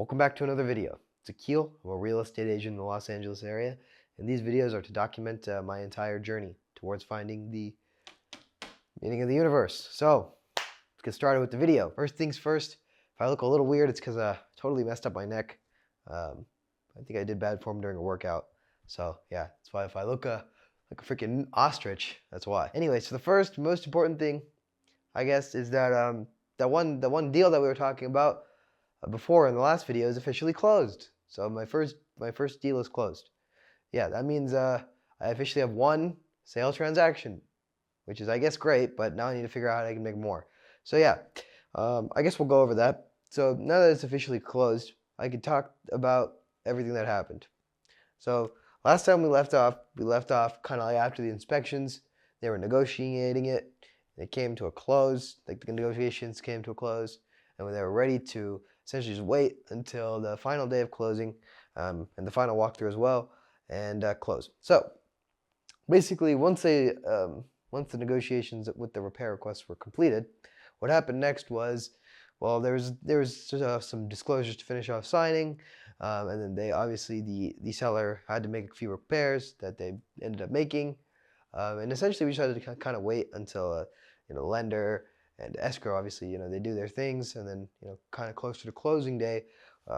Welcome back to another video. It's Akhil. I'm a real estate agent in the Los Angeles area, and these videos are to document my entire journey towards finding the meaning of the universe. So, let's get started with the video. First things first, if I look a little weird, it's because I totally messed up my neck. I think I did bad form during a workout. So, yeah, that's why if I look like a freaking ostrich, that's why. Anyway, so the first, most important thing, I guess, is that that one deal that we were talking about before in the last video is officially closed. So my first deal is closed. Yeah, that means I officially have one sale transaction, which is I guess great, but now I need to figure out how I can make more. So yeah, I guess we'll go over that. So now that it's officially closed, I could talk about everything that happened. So last time we left off kind of like after the inspections. They were negotiating it. It came to a close. Like the negotiations came to a close, and when they were ready to essentially just wait until the final day of closing and the final walkthrough as well, and close. So basically, once the negotiations with the repair requests were completed, what happened next was, well, there was some disclosures to finish off signing, and then they obviously the seller had to make a few repairs that they ended up making, and essentially we just had to kind of wait until lender and escrow, obviously, they do their things, and then, kind of closer to closing day,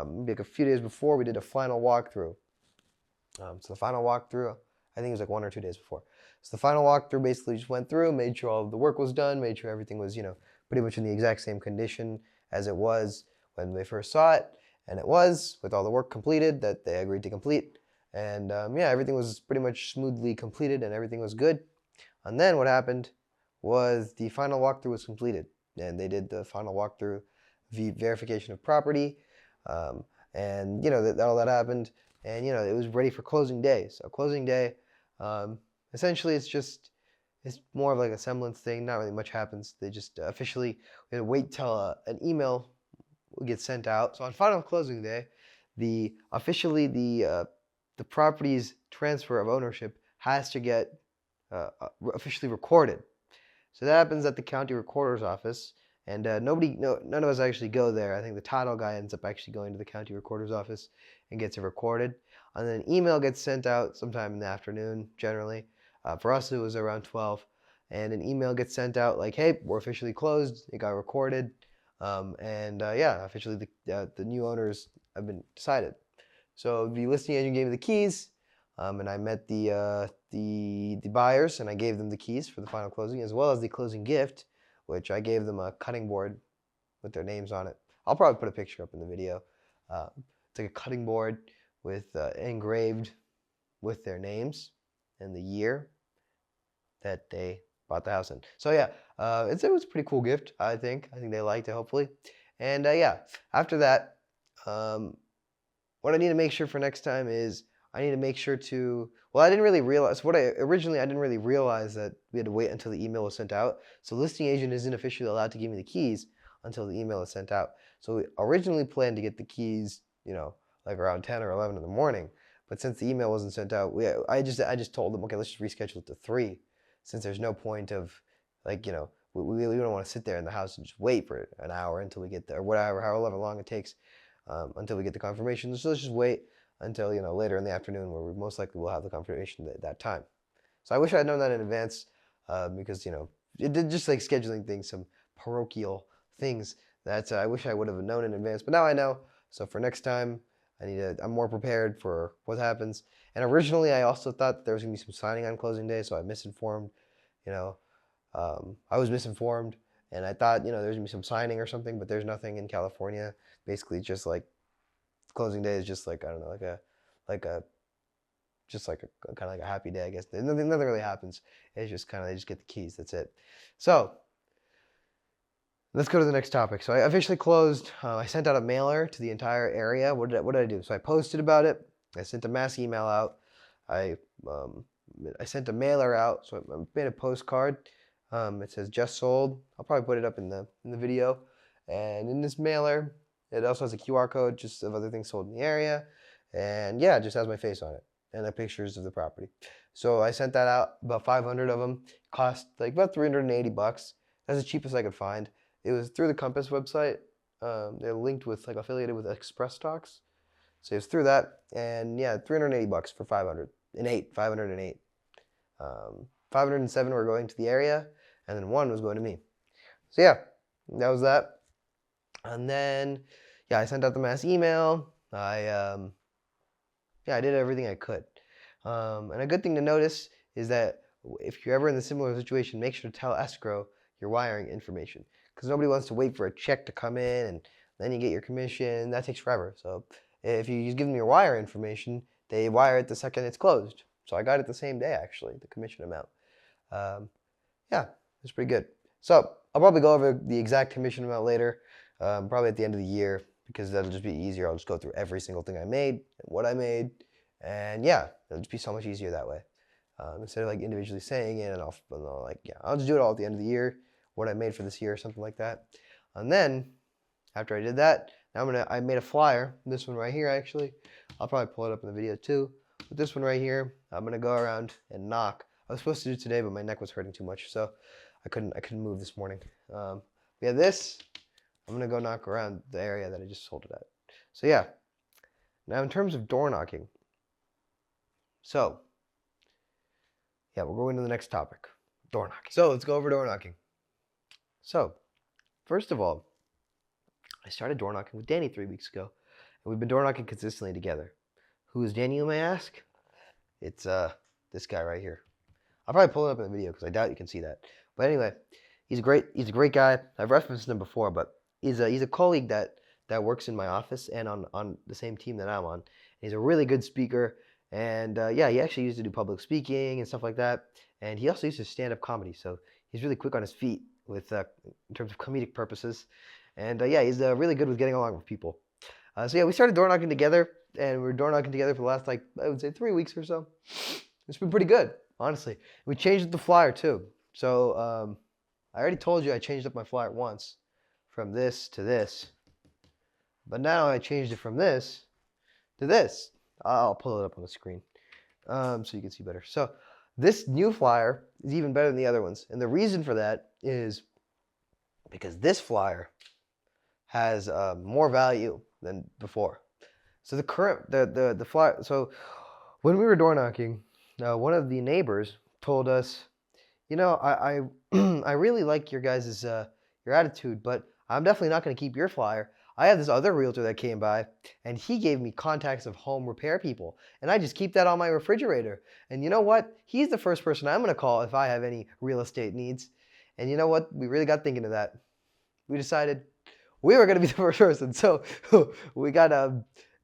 maybe like a few days before, we did a final walkthrough. So the final walkthrough, I think it was like 1 or 2 days before. So the final walkthrough basically just went through, made sure all of the work was done, made sure everything was, pretty much in the exact same condition as it was when they first saw it, and it was, with all the work completed that they agreed to complete. And yeah, everything was pretty much smoothly completed, and everything was good. And then what happened was the final walkthrough was completed, and they did the final walkthrough, verification of property, and all that happened, and it was ready for closing day. So closing day, essentially it's more of like a semblance thing. Not really much happens. They just officially, we had to wait till an email will get sent out. So on final closing day, the property's transfer of ownership has to get officially recorded. So that happens at the county recorder's office, and none of us actually go there. I think the title guy ends up actually going to the county recorder's office and gets it recorded. And then an email gets sent out sometime in the afternoon, generally. For us, it was around 12. And an email gets sent out like, hey, we're officially closed. It got recorded. Yeah, officially the new owners have been decided. So the listing agent gave me the keys. And I met the buyers, and I gave them the keys for the final closing, as well as the closing gift, which I gave them a cutting board with their names on it. I'll probably put a picture up in the video. It's like a cutting board with engraved with their names and the year that they bought the house in. So yeah, it was a pretty cool gift, I think. I think they liked it, hopefully. And yeah, after that, what I need to make sure for next time is I need to make sure to, well, I didn't really realize, I didn't really realize that we had to wait until the email was sent out. So listing agent isn't officially allowed to give me the keys until the email is sent out. So we originally planned to get the keys, like around 10 or 11 in the morning. But since the email wasn't sent out, I just told them, okay, let's just reschedule it to 3, since there's no point of, like, we don't want to sit there in the house and just wait for an hour until we get there, or whatever, however long it takes until we get the confirmation. So let's just wait until later in the afternoon, where we most likely will have the confirmation at that time. So I wish I had known that in advance, because it did just like scheduling things, some parochial things that I wish I would have known in advance. But now I know. So for next time, I'm more prepared for what happens. And originally, I also thought there was gonna be some signing on closing day, so I misinformed. I was misinformed, and I thought there's gonna be some signing or something, but there's nothing in California. Basically, just like closing day is just like, I don't know, just like a kind of like a happy day, I guess. Nothing really happens. It's just kind of, they just get the keys. That's it. So let's go to the next topic. So I officially closed. I sent out a mailer to the entire area. What did I do? So I posted about it. I sent a mass email out. I sent a mailer out. So I made a postcard. It says just sold. I'll probably put it up in the video. And in this mailer, it also has a QR code just of other things sold in the area. And yeah, it just has my face on it and the pictures of the property. So I sent that out, about 500 of them. Cost like about $380. That's the cheapest I could find. It was through the Compass website. They're linked with like affiliated with Express stocks. So it's through that, and yeah, $380 for 508. 507 were going to the area, and then one was going to me. So yeah, that was that. And then yeah, I sent out the mass email. I did everything I could. And a good thing to notice is that if you're ever in a similar situation, make sure to tell escrow your wiring information, because nobody wants to wait for a check to come in and then you get your commission. That takes forever. So if you just give them your wire information, they wire it the second it's closed. So I got it the same day, actually, the commission amount. Yeah, it's pretty good. So I'll probably go over the exact commission amount later, probably at the end of the year, because that'll just be easier. I'll just go through every single thing I made and what I made, and yeah, it'll just be so much easier that way. Instead of like individually saying it, and I'll just do it all at the end of the year, what I made for this year or something like that. And then after I did that, now I made a flyer. This one right here, actually. I'll probably pull it up in the video too. But this one right here, I'm gonna go around and knock. I was supposed to do it today, but my neck was hurting too much, so I couldn't move this morning. Yeah, this I'm gonna go knock around the area that I just sold it at. So yeah. Now in terms of door knocking, so yeah, we're going to the next topic, door knocking. So let's go over door knocking. So first of all, I started door knocking with Danny 3 weeks ago, and we've been door knocking consistently together. Who is Danny, you may ask? It's this guy right here. I'll probably pull it up in the video because I doubt you can see that. But anyway, he's a great guy. I've referenced him before, but he's a colleague that works in my office and on the same team that I'm on. He's a really good speaker, and yeah, he actually used to do public speaking and stuff like that. And he also used to stand-up comedy, so he's really quick on his feet with in terms of comedic purposes. And yeah, he's really good with getting along with people. So yeah, we started door knocking together, and we were door knocking together for the last, like, I would say 3 weeks or so. It's been pretty good, honestly. We changed the flyer too. So I already told you I changed up my flyer once from this to this. But now I changed it from this to this. I'll pull it up on the screen so you can see better. So this new flyer is even better than the other ones. And the reason for that is because this flyer has more value than before. So the flyer, so when we were door knocking, one of the neighbors told us, you know, I I really like your guys' your attitude, but I'm definitely not going to keep your flyer. I have this other realtor that came by, and he gave me contacts of home repair people, and I just keep that on my refrigerator. And you know what? He's the first person I'm going to call if I have any real estate needs. And you know what? We really got thinking of that. We decided we were going to be the first person. So we got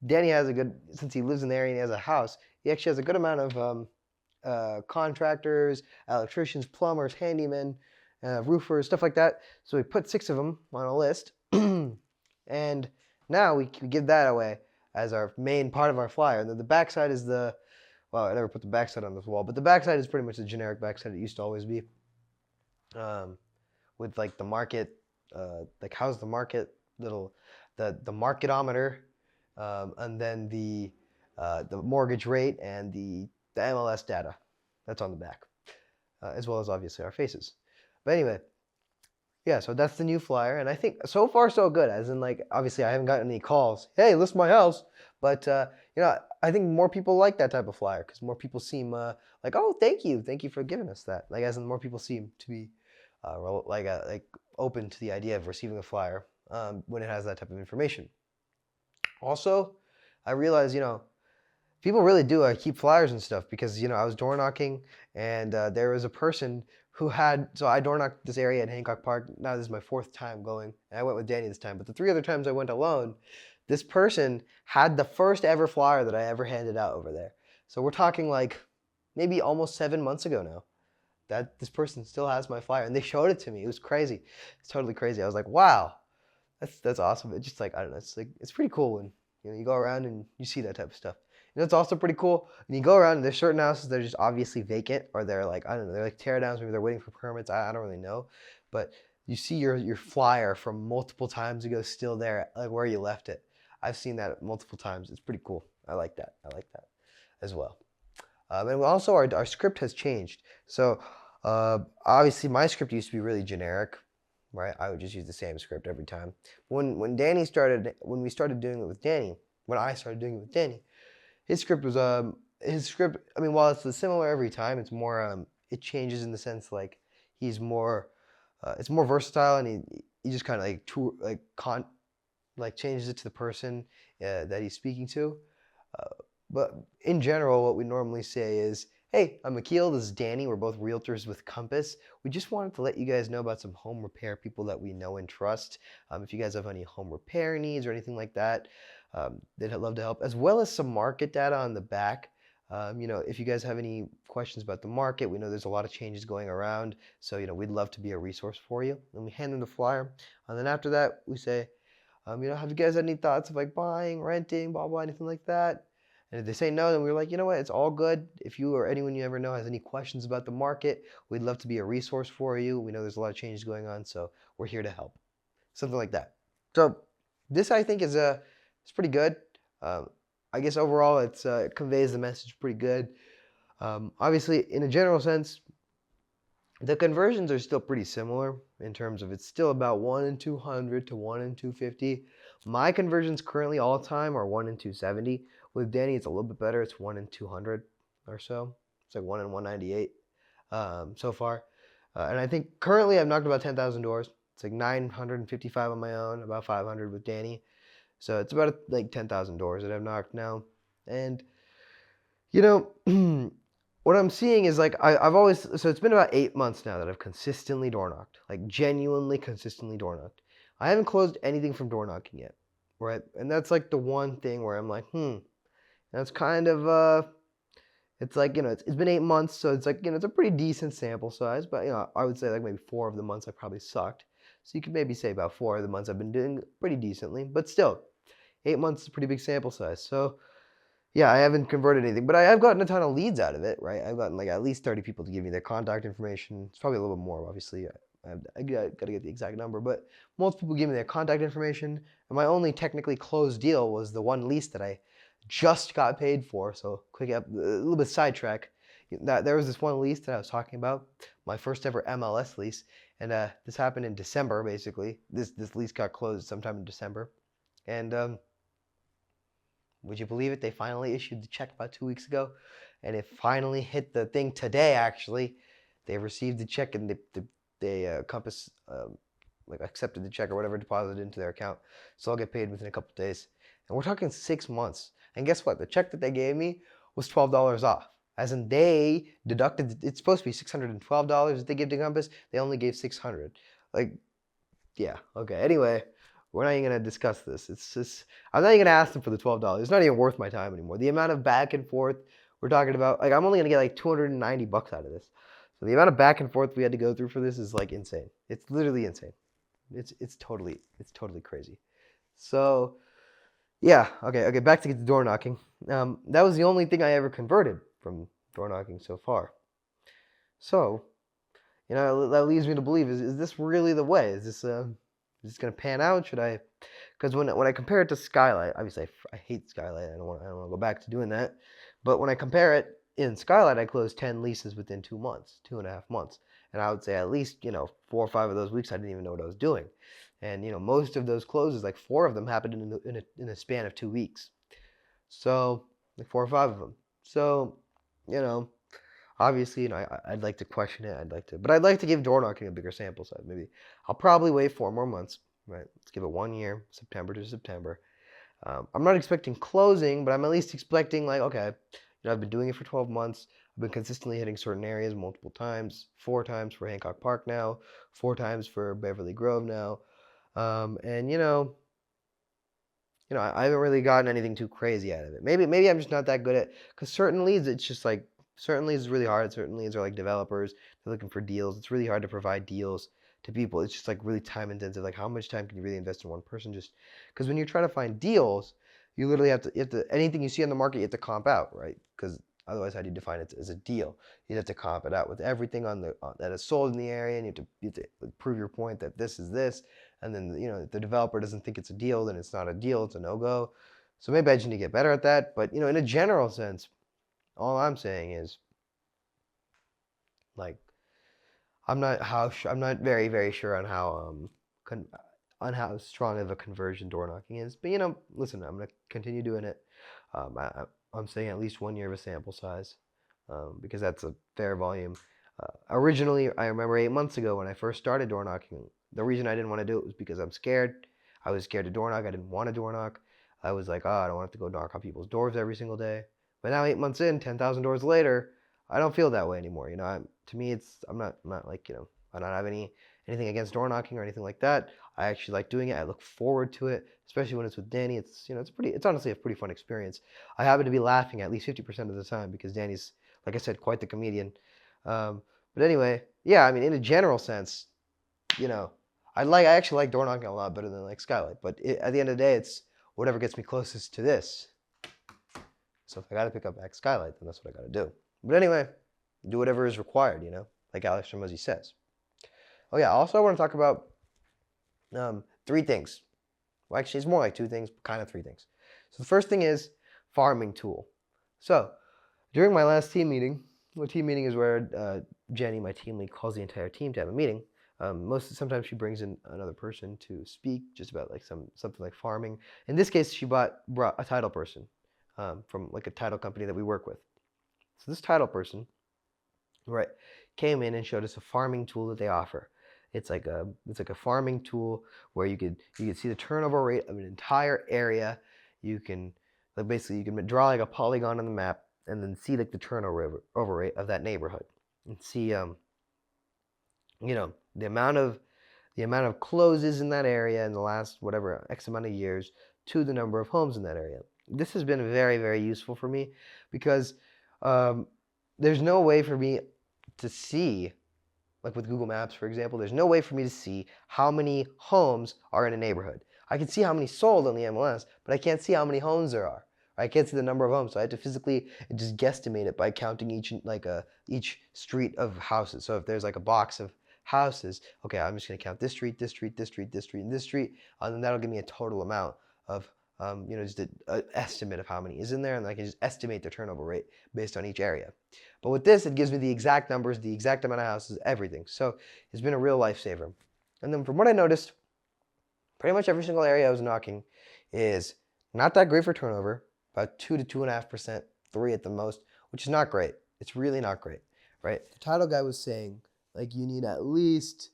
Danny has a good, since he lives in the area and he has a house, he actually has a good amount of contractors, electricians, plumbers, handymen, roofers, stuff like that. So we put 6 of them on a list. And now we give that away as our main part of our flyer. And then the backside is well, I never put the backside on this wall, but the backside is pretty much the generic backside it used to always be. With like the market, like how's the market, the marketometer, and then the mortgage rate and the MLS data. That's on the back, as well as obviously our faces. But anyway, yeah, so that's the new flyer, and I think so far so good. As in, like, obviously I haven't gotten any calls. Hey, list my house, but you know, I think more people like that type of flyer because more people seem like, oh, thank you for giving us that. Like, as in more people seem to be like open to the idea of receiving a flyer when it has that type of information. Also, I realized, you know, people really do keep flyers and stuff because, you know, I was door knocking and there was a person who had, so I door knocked this area at Hancock Park. Now this is my 4th time going, and I went with Danny this time, but the 3 other times I went alone, this person had the first ever flyer that I ever handed out over there. So we're talking like maybe almost 7 months ago now that this person still has my flyer, and they showed it to me. It was crazy. It's totally crazy. I was like, wow, that's awesome. It's just like, I don't know, it's like, it's pretty cool when, you know, you go around and you see that type of stuff. You know, it's also pretty cool when you go around and there's certain houses that are just obviously vacant, or they're like, I don't know, they're like tear downs, maybe they're waiting for permits, I don't really know. But you see your flyer from multiple times ago still there, like where you left it. I've seen that multiple times. It's pretty cool. I like that as well. And also our script has changed. So obviously my script used to be really generic. right? I would just use the same script every time. When we started doing it with Danny, when I started doing it with Danny, his script. I mean, while it's similar every time, it's more it changes in the sense like he's more it's more versatile, and he just kind of like changes it to the person that he's speaking to. Uh, but in general, what we normally say is, hey, I'm Akhil, this is Danny. We're both realtors with Compass. We just wanted to let you guys know about some home repair people that we know and trust. If you guys have any home repair needs or anything like that, they'd love to help, as well as some market data on the back. If you guys have any questions about the market, we know there's a lot of changes going around. So, we'd love to be a resource for you. And we hand them the flyer. And then after that, we say, have you guys had any thoughts of like buying, renting, blah, blah, anything like that? And if they say no, then we're like, you know what, it's all good. If you or anyone you ever know has any questions about the market, we'd love to be a resource for you. We know there's a lot of changes going on, so we're here to help. Something like that. So this, I think, it's pretty good. I guess overall, it conveys the message pretty good. Obviously, in a general sense, the conversions are still pretty similar in terms of it's still about 1 in 200 to 1 in 250. My conversions currently all time are 1 in 270. With Danny, it's a little bit better. It's 1 in 200 or so. It's like 1 in 198 so far. And I think currently I've knocked about 10,000 doors. It's like 955 on my own, about 500 with Danny. So it's about like 10,000 doors that I've knocked now. And, you know, what I'm seeing is like I've always, so it's been about 8 months now that I've consistently door knocked, like genuinely consistently door knocked. I haven't closed anything from door knocking yet, right? And that's like the one thing where I'm like, that's kind of it's like, it's been 8 months, so it's like, it's a pretty decent sample size, but I would say like maybe 4 of the months I probably sucked. So you could maybe say about 4 of the months I've been doing pretty decently, but still, 8 months is a pretty big sample size. So yeah, I haven't converted anything, but I've gotten a ton of leads out of it, right? I've gotten like at least 30 people to give me their contact information. It's probably a little bit more, obviously. I got to get the exact number, but most people give me their contact information. And my only technically closed deal was the one lease that I just got paid for. So quick up, a little bit sidetrack. There was this one lease that I was talking about, my first ever MLS lease, and this happened in December. Basically, this lease got closed sometime in December, and would you believe it? They finally issued the check about 2 weeks ago, and it finally hit the thing today. Actually, they received the check, and they Compass like accepted the check or whatever, deposited into their account. So I'll get paid within a couple days. And we're talking 6 months. And guess what? The check that they gave me was $12 off. As in, they deducted. It's supposed to be $612 that they give to Compass. They only gave $600. Like, yeah. Okay. Anyway. We're not even going to discuss this. It's just, I'm not even going to ask them for the $12. It's not even worth my time anymore. The amount of back and forth we're talking about, like I'm only going to get like 290 bucks out of this. So the amount of back and forth we had to go through for this is like insane. It's literally insane. It's totally crazy. So yeah, okay, back to get the door knocking. That was the only thing I ever converted from door knocking so far. So, that leads me to believe, is this really the way? Is this going to pan out? Should I? Because when I compare it to Skylight, obviously I hate Skylight. I don't want to go back to doing that. But when I compare it in Skylight, I closed 10 leases within 2 months, 2.5 months, and I would say at least 4 or 5 of those weeks I didn't even know what I was doing, and most of those closes, like 4 of them, happened in a span of 2 weeks. So like 4 or 5 of them. So obviously, I'd like to question it. But I'd like to give door knocking a bigger sample size. Maybe I'll probably wait 4 more months. Right? Let's give it 1 year, September to September. I'm not expecting closing, but I'm at least expecting like, okay, I've been doing it for 12 months. I've been consistently hitting certain areas multiple times. 4 times for Hancock Park now, 4 times for Beverly Grove now, and I haven't really gotten anything too crazy out of it. Maybe I'm just not that good at, because certain leads, it's just like, certain leads is really hard. Certain leads are like developers. They're looking for deals. It's really hard to provide deals to people. It's just like really time intensive. Like how much time can you really invest in one person? Just because when you're trying to find deals, you literally have to anything you see on the market, you have to comp out, right? Because otherwise, how do you define it as a deal? You'd have to comp it out with everything that is sold in the area, and you have to prove your point that this is this. And then if the developer doesn't think it's a deal, then it's not a deal. It's a no-go. So maybe I just need to get better at that. But in a general sense, all I'm saying is, like, I'm not very sure on how strong of a conversion door knocking is. But listen, I'm gonna continue doing it. I'm saying at least 1 year of a sample size, because that's a fair volume. Originally, I remember 8 months ago when I first started door knocking. The reason I didn't want to do it was because I'm scared. I was scared to door knock. I didn't want to door knock. I was like, oh, I don't want to go knock on people's doors every single day. But now 8 months in, 10,000 doors later, I don't feel that way anymore. To me, I'm not like, I don't have anything against door knocking or anything like that. I actually like doing it. I look forward to it, especially when it's with Danny. It's honestly a pretty fun experience. I happen to be laughing at least 50% of the time because Danny's, like I said, quite the comedian. But anyway, yeah, I mean, in a general sense, I actually like door knocking a lot better than like Skylight. But at the end of the day, it's whatever gets me closest to this. So if I got to pick up back Skylight, then that's what I got to do. But anyway, do whatever is required, like Alex Ramosi says. Oh yeah, also I want to talk about 3 things. Well, actually, it's more like 2 things, but kind of 3 things. So the first thing is farming tool. So during my last team meeting, team meeting is where Jenny, my team lead, calls the entire team to have a meeting. Sometimes she brings in another person to speak just about like something like farming. In this case, she brought a title person from like a title company that we work with. So this title person, right, came in and showed us a farming tool that they offer. It's like a farming tool where you could see the turnover rate of an entire area. You can draw like a polygon on the map and then see like the turnover rate of that neighborhood and see the amount of closes in that area in the last whatever X amount of years to the number of homes in that area. This has been very, very useful for me because there's no way for me to see, like with Google Maps, for example, there's no way for me to see how many homes are in a neighborhood. I can see how many sold on the MLS, but I can't see how many homes there are. I can't see the number of homes, so I had to physically just guesstimate it by counting each street of houses. So if there's like a box of houses, okay, I'm just going to count this street, this street, this street, this street, and this street, and then that'll give me a total amount of just an estimate of how many is in there, and I can just estimate the turnover rate based on each area. But with this, it gives me the exact numbers, the exact amount of houses, everything. So it's been a real lifesaver. And then from what I noticed, pretty much every single area I was knocking is not that great for turnover, about 2 to 2.5%, 3 at the most, which is not great. It's really not great, right? The title guy was saying, like, you need at least,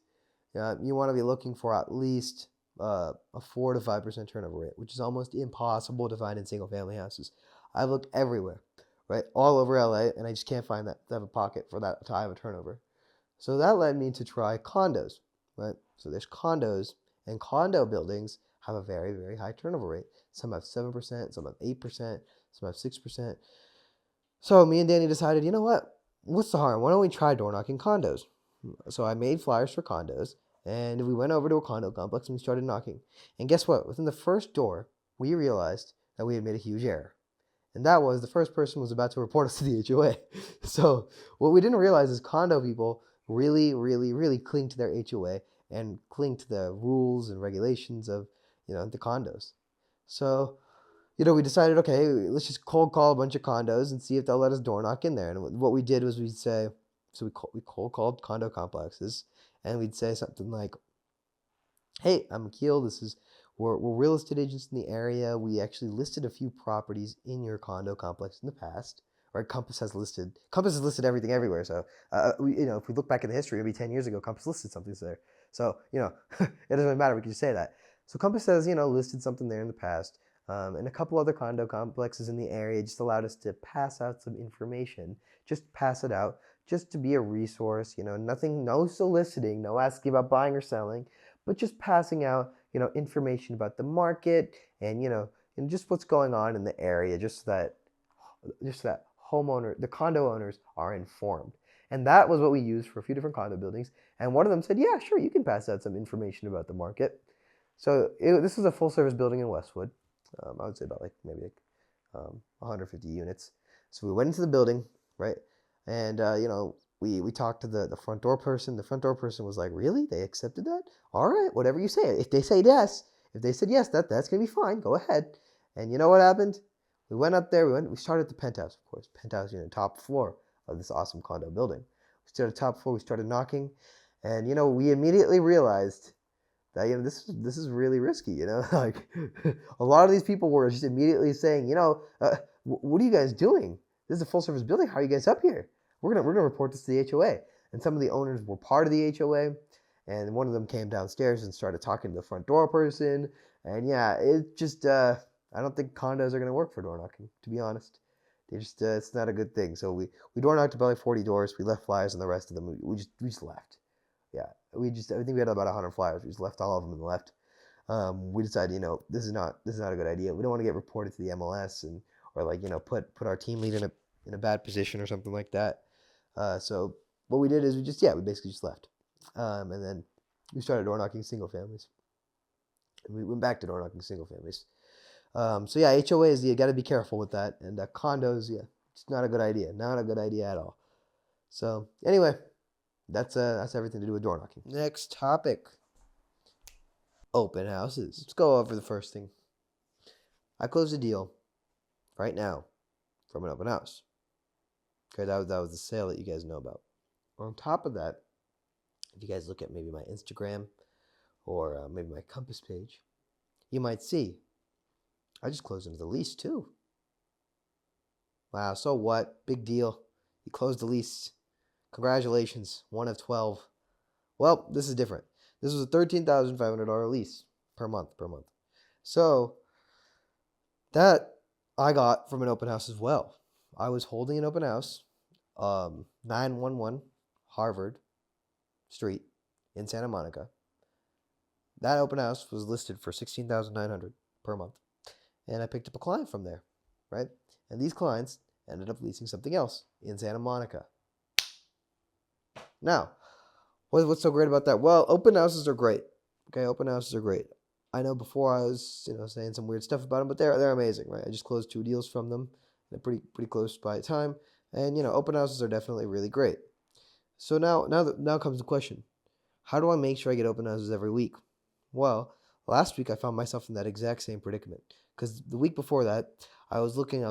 you want to be looking for at least a 4 to 5% turnover rate, which is almost impossible to find in single family houses. I've looked everywhere, right, all over LA, and I just can't find that to have a pocket for that to have a turnover. So that led me to try condos, right? So there's condos, and condo buildings have a very, very high turnover rate. Some have 7%, some have 8%, some have 6%. So me and Danny decided, you know what? What's the harm? Why don't we try door knocking condos? So I made flyers for condos, and we went over to a condo complex and we started knocking. And guess what? Within the first door, we realized that we had made a huge error. And that was the first person was about to report us to the HOA. So what we didn't realize is condo people really, really, really cling to their HOA and cling to the rules and regulations of, the condos. So, we decided, okay, let's just cold call a bunch of condos and see if they'll let us door knock in there. And what we did was we'd say, so we cold called condo complexes, and we'd say something like, hey, I'm Akhil. We're real estate agents in the area. We actually listed a few properties in your condo complex in the past. Right? Compass has listed everything everywhere. So, if we look back in the history, maybe 10 years ago, Compass listed something there. So, it doesn't matter. We can just say that. So Compass has, listed something there in the past. And a couple other condo complexes in the area just allowed us to pass out some information. Just pass it out, just to be a resource. Nothing, no soliciting, no asking about buying or selling, but just passing out, information about the market and, and just what's going on in the area, just that the condo owners are informed. And that was what we used for a few different condo buildings. And one of them said, yeah, sure, you can pass out some information about the market. So this was a full service building in Westwood. I would say about maybe 150 units. So we went into the building, right? And, we talked to the front door person. The front door person was like, really? They accepted that? All right, whatever you say. If they said yes, that's going to be fine. Go ahead. And you know what happened? We went up there. We started at the penthouse, of course. Penthouse, top floor of this awesome condo building. We started top floor. We started knocking. And we immediately realized that this is really risky. Like a lot of these people were just immediately saying, what are you guys doing? This is a full service building. How are you guys up here? We're gonna report this to the HOA. And some of the owners were part of the HOA, and one of them came downstairs and started talking to the front door person. And yeah, it just I don't think condos are gonna work for door knocking, to be honest. They just it's not a good thing. So we door knocked about like 40 doors. We left flyers, and the rest of them we just left. Yeah, I think we had about 100 flyers. We just left all of them and left. We decided, this is not a good idea. We don't want to get reported to the MLS or like put our team lead in a bad position or something like that. So what we did is we basically just left, and then we started door knocking single families, and we went back to door knocking single families. So yeah, HOAs, you got to be careful with that, and condos, yeah, it's not a good idea, not a good idea at all. So anyway, that's everything to do with door knocking. Next topic. Open houses. Let's go over the first thing. I closed a deal right now from an open house. Okay, that was the sale that you guys know about. On top of that, if you guys look at maybe my Instagram or maybe my Compass page, you might see I just closed into the lease too. Wow, so what? Big deal. You closed the lease. Congratulations, 1 of 12. Well, this is different. This was a $13,500 lease per month. So that I got from an open house as well. I was holding an open house, 911 Harvard Street in Santa Monica. That open house was listed for $16,900 per month, and I picked up a client from there, right? And these clients ended up leasing something else in Santa Monica. Now, what's so great about that? Well, open houses are great. Okay, open houses are great. I know before I was, saying some weird stuff about them, but they're amazing, right? I just closed 2 deals from them. They're pretty close by time, and open houses are definitely really great. So now comes the question: how do I make sure I get open houses every week? Well, last week I found myself in that exact same predicament because the week before that I was looking.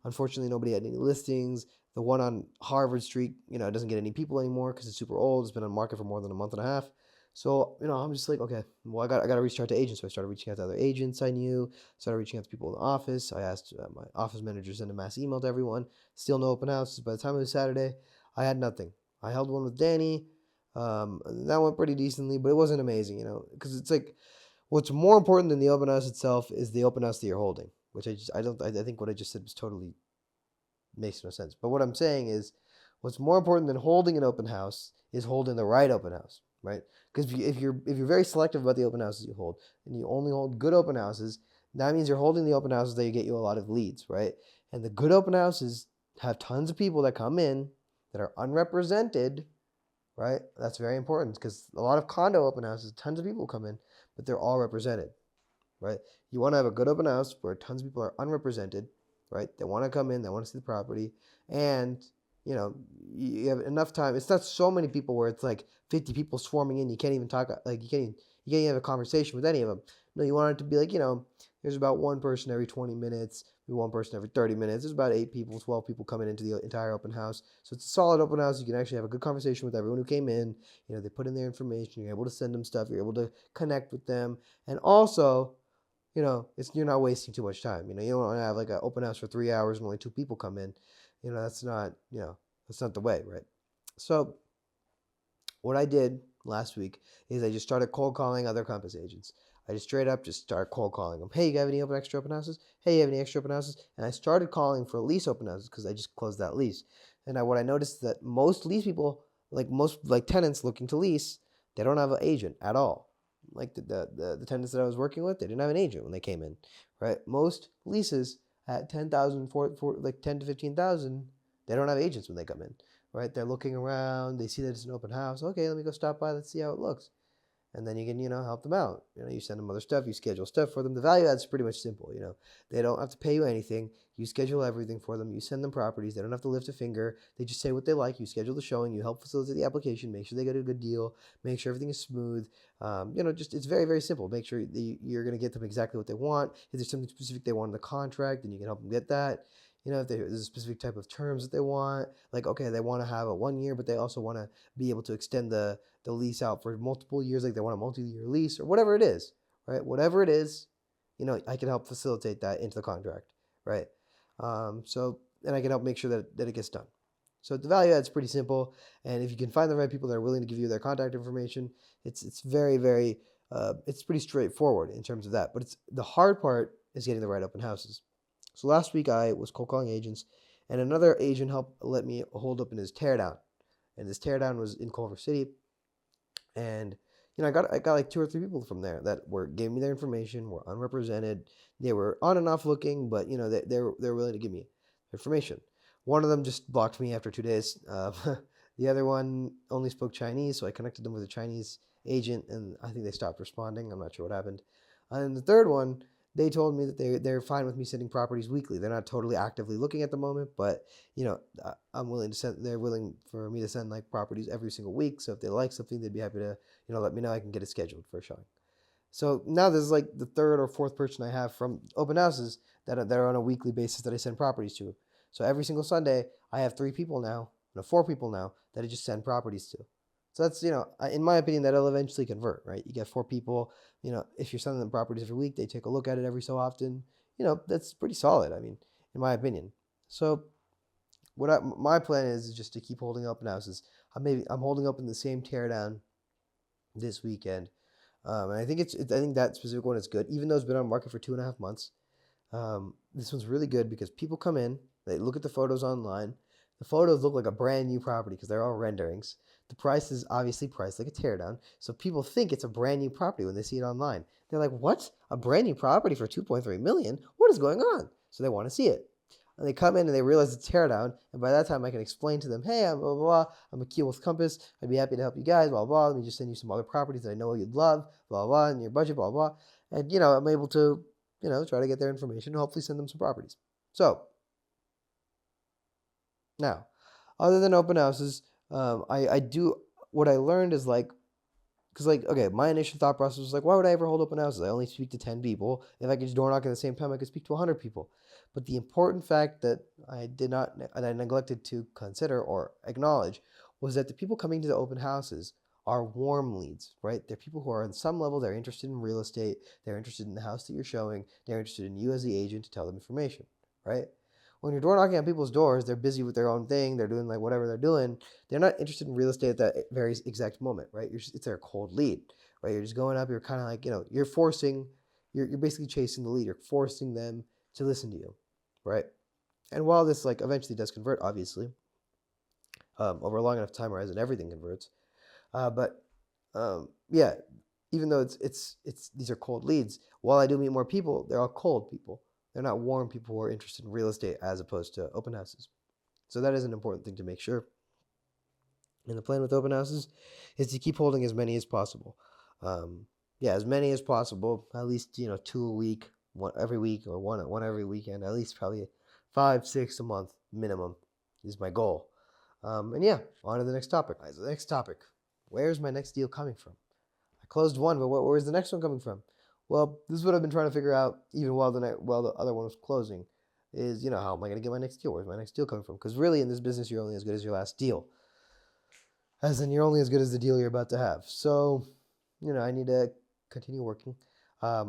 Unfortunately, nobody had any listings. The one on Harvard Street, it doesn't get any people anymore because it's super old. It's been on the market for more than a month and a half. So, I'm just like, okay, well, I got to reach out to agents. So I started reaching out to other agents I knew, started reaching out to people in the office. I asked my office manager to send a mass email to everyone. Still no open houses. By the time it was Saturday, I had nothing. I held one with Danny. That went pretty decently, but it wasn't amazing, because it's like, what's more important than the open house itself is the open house that you're holding, which I think what I just said was totally makes no sense. But what I'm saying is, what's more important than holding an open house is holding the right open house, right? Because if you're very selective about the open houses you hold, and you only hold good open houses, that means you're holding the open houses that get you a lot of leads, right? And the good open houses have tons of people that come in that are unrepresented, right? That's very important because a lot of condo open houses, tons of people come in, but they're all represented, right? You want to have a good open house where tons of people are unrepresented, right? They want to come in, they want to see the property, and you have enough time. It's not so many people where it's like 50 people swarming in. You can't even talk, like you can't even have a conversation with any of them. No, you want it to be like, there's about one person every 20 minutes, one person every 30 minutes. There's about 8 people, 12 people coming into the entire open house. So it's a solid open house. You can actually have a good conversation with everyone who came in. They put in their information. You're able to send them stuff. You're able to connect with them. And also, you're not wasting too much time. You don't want to have like an open house for 3 hours and only 2 people come in. That's not the way, right? So what I did last week is I just started cold calling other Compass agents. I just straight up just started cold calling them. Hey, you have any extra open houses? Hey, you have any extra open houses? And I started calling for lease open houses because I just closed that lease. And what I noticed is that most lease people, most tenants looking to lease, they don't have an agent at all. Like the tenants that I was working with, they didn't have an agent when they came in, right? Most leases at 10,000 for like 10 to 15,000, they don't have agents when they come in, right? They're looking around, they see that it's an open house. Okay, let me go stop by, let's see how it looks. And then you can, help them out. You send them other stuff, you schedule stuff for them. The value add is pretty much simple, They don't have to pay you anything. You schedule everything for them. You send them properties. They don't have to lift a finger. They just say what they like. You schedule the showing. You help facilitate the application. Make sure they get a good deal. Make sure everything is smooth. Just it's very, very simple. Make sure you're going to get them exactly what they want. If there's something specific they want in the contract, then you can help them get that. If there's a specific type of terms that they want, like, okay, they want to have a 1 year, but they also want to be able to extend the lease out for multiple years, like they want a multi-year lease or whatever it is, right? Whatever it is, I can help facilitate that into the contract, right? And I can help make sure that it gets done. So the value add is pretty simple, and if you can find the right people that are willing to give you their contact information, it's very, very, it's pretty straightforward in terms of that. But the hard part is getting the right open houses. So last week I was cold calling agents, and another agent helped let me hold up in his teardown, and this teardown was in Culver City, and I got like 2 or 3 people from there that gave me their information, were unrepresented. They were on and off looking, but they're willing to give me information. One of them just blocked me after 2 days. The other one only spoke Chinese, so I connected them with a Chinese agent, and I think they stopped responding. I'm not sure what happened. And the third one, they told me that they're fine with me sending properties weekly. They're not totally actively looking at the moment, but I'm willing to send. They're willing for me to send like properties every single week. So if they like something, they'd be happy to let me know. I can get it scheduled for a showing. So now this is like the third or fourth person I have from open houses that are on a weekly basis that I send properties to. So every single Sunday, I have 3 people now, 4 people now that I just send properties to. So that's, in my opinion, that'll eventually convert, right? You get 4 people, if you're sending them properties every week, they take a look at it every so often. That's pretty solid, I mean, in my opinion. So my plan is just to keep holding open houses. I'm holding up in the same teardown this weekend. And I think I think that specific one is good, even though it's been on market for 2.5 months. This one's really good because people come in, they look at the photos online. The photos look like a brand new property because they're all renderings. The price is obviously priced like a teardown, so people think it's a brand new property when they see it online. They're like, "What? A brand new property for 2.3 million? What is going on?" So they want to see it. And they come in and they realize it's teardown, and by that time I can explain to them, "Hey, I'm blah, blah, blah. I'm Akhil with Compass. I'd be happy to help you guys, blah, blah. Let me just send you some other properties that I know you'd love, blah, blah, in your budget, blah, blah." And, I'm able to, try to get their information and hopefully send them some properties. So, now, other than open houses, I do, what I learned is like, because okay, my initial thought process was like, why would I ever hold open houses? I only speak to 10 people. If I could just door knock at the same time, I could speak to 100 people. But the important fact that I neglected to consider or acknowledge was that the people coming to the open houses are warm leads, right? They're people who are on some level, they're interested in real estate, they're interested in the house that you're showing, they're interested in you as the agent to tell them information, right? When you're door knocking on people's doors, they're busy with their own thing. They're doing like whatever they're doing. They're not interested in real estate at that very exact moment, right? It's their cold lead, right? You're just going up. You're kind of like, you're basically chasing the lead. You're forcing them to listen to you, right? And while this like eventually does convert, obviously, over a long enough time horizon, everything converts. Yeah, even though it's these are cold leads, while I do meet more people, they're all cold people. They're not warm people who are interested in real estate as opposed to open houses. So that is an important thing to make sure. And the plan with open houses is to keep holding as many as possible. As many as possible. At least 2 a week, one every week, or one every weekend. At least probably 5, 6 a month minimum is my goal. On to the next topic. The next topic. Where's my next deal coming from? I closed one, but where's the next one coming from? Well, this is what I've been trying to figure out, even while the other one was closing, is, how am I going to get my next deal? Where's my next deal coming from? Because really, in this business, you're only as good as your last deal. As in, you're only as good as the deal you're about to have. So, I need to continue working. I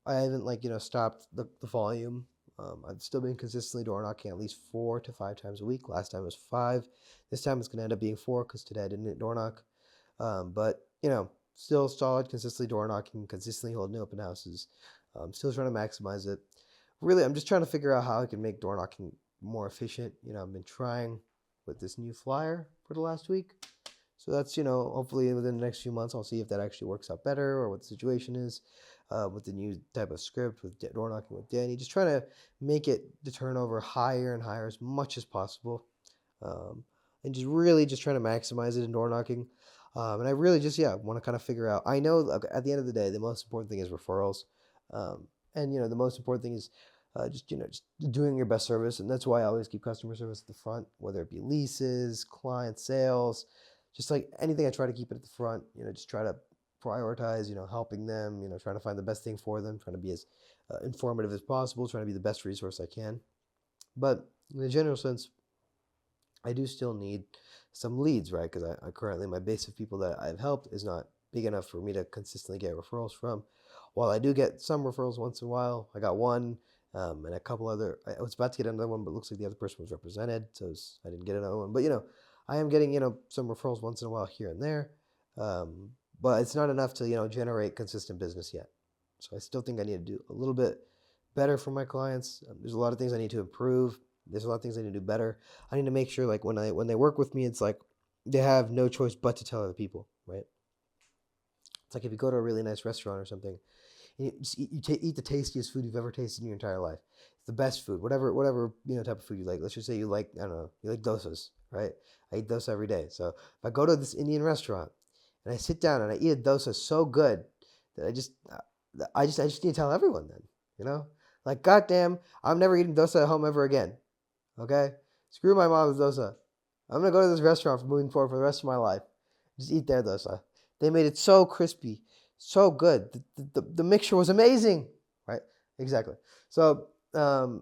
haven't stopped the volume. I've still been consistently door knocking at least 4 to 5 times a week. Last time it was 5. This time it's going to end up being 4 because today I didn't door knock. But still solid, consistently door knocking, consistently holding open houses. Still trying to maximize it. Really, I'm just trying to figure out how I can make door knocking more efficient. I've been trying with this new flyer for the last week. So that's, hopefully within the next few months, I'll see if that actually works out better or what the situation is with the new type of script with door knocking with Danny. Just trying to make it the turnover higher and higher as much as possible. And just trying to maximize it in door knocking. And I really just, want to kind of figure out, I know at the end of the day, the most important thing is referrals. And, the most important thing is just doing your best service. And that's why I always keep customer service at the front, whether it be leases, client sales, just like anything. I try to keep it at the front. Just try to prioritize, helping them, trying to find the best thing for them, trying to be as informative as possible, trying to be the best resource I can. But in a general sense, I do still need some leads, right? Because I currently, my base of people that I've helped is not big enough for me to consistently get referrals from. While I do get some referrals once in a while, I got one, and a couple other. I was about to get another one, but it looks like the other person was represented, so I didn't get another one. But I am getting some referrals once in a while here and there, but it's not enough to generate consistent business yet. So I still think I need to do a little bit better for my clients. There's a lot of things I need to improve. There's a lot of things I need to do better. I need to make sure, like, when they work with me, it's like they have no choice but to tell other people, right? It's like if you go to a really nice restaurant or something, and eat the tastiest food you've ever tasted in your entire life. It's the best food, whatever type of food you like. Let's just say you like, I don't know, you like dosas, right? I eat dosa every day. So if I go to this Indian restaurant and I sit down and I eat a dosa so good that I just need to tell everyone then, like, goddamn, I'm never eating dosa at home ever again. Okay? Screw my mom's dosa. I'm gonna go to this restaurant from moving forward for the rest of my life. Just eat their dosa. They made it so crispy, so good. The mixture was amazing, right? Exactly. So, if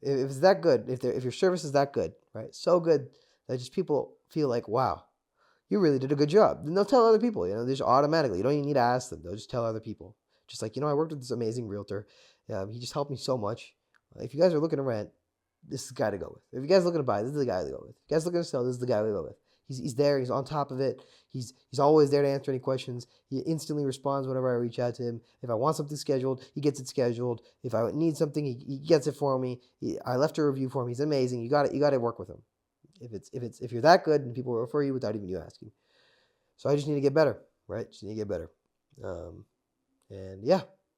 it's that good, if your service is that good, right? So good that just people feel like, wow, you really did a good job. Then they'll tell other people, they just automatically. You don't even need to ask them. They'll just tell other people. Just like, I worked with this amazing realtor. He just helped me so much. If you guys are looking to rent, this is the guy to go with. If you guys are looking to buy, this is the guy to go with. If you guys are looking to sell, this is the guy to go with. He's there. He's on top of it. He's always there to answer any questions. He instantly responds whenever I reach out to him. If I want something scheduled, he gets it scheduled. If I need something, he gets it for me. I left a review for him. He's amazing. You got to work with him. If you're that good, and people will refer you without even you asking. So I just need to get better, right? Just need to get better. And yeah,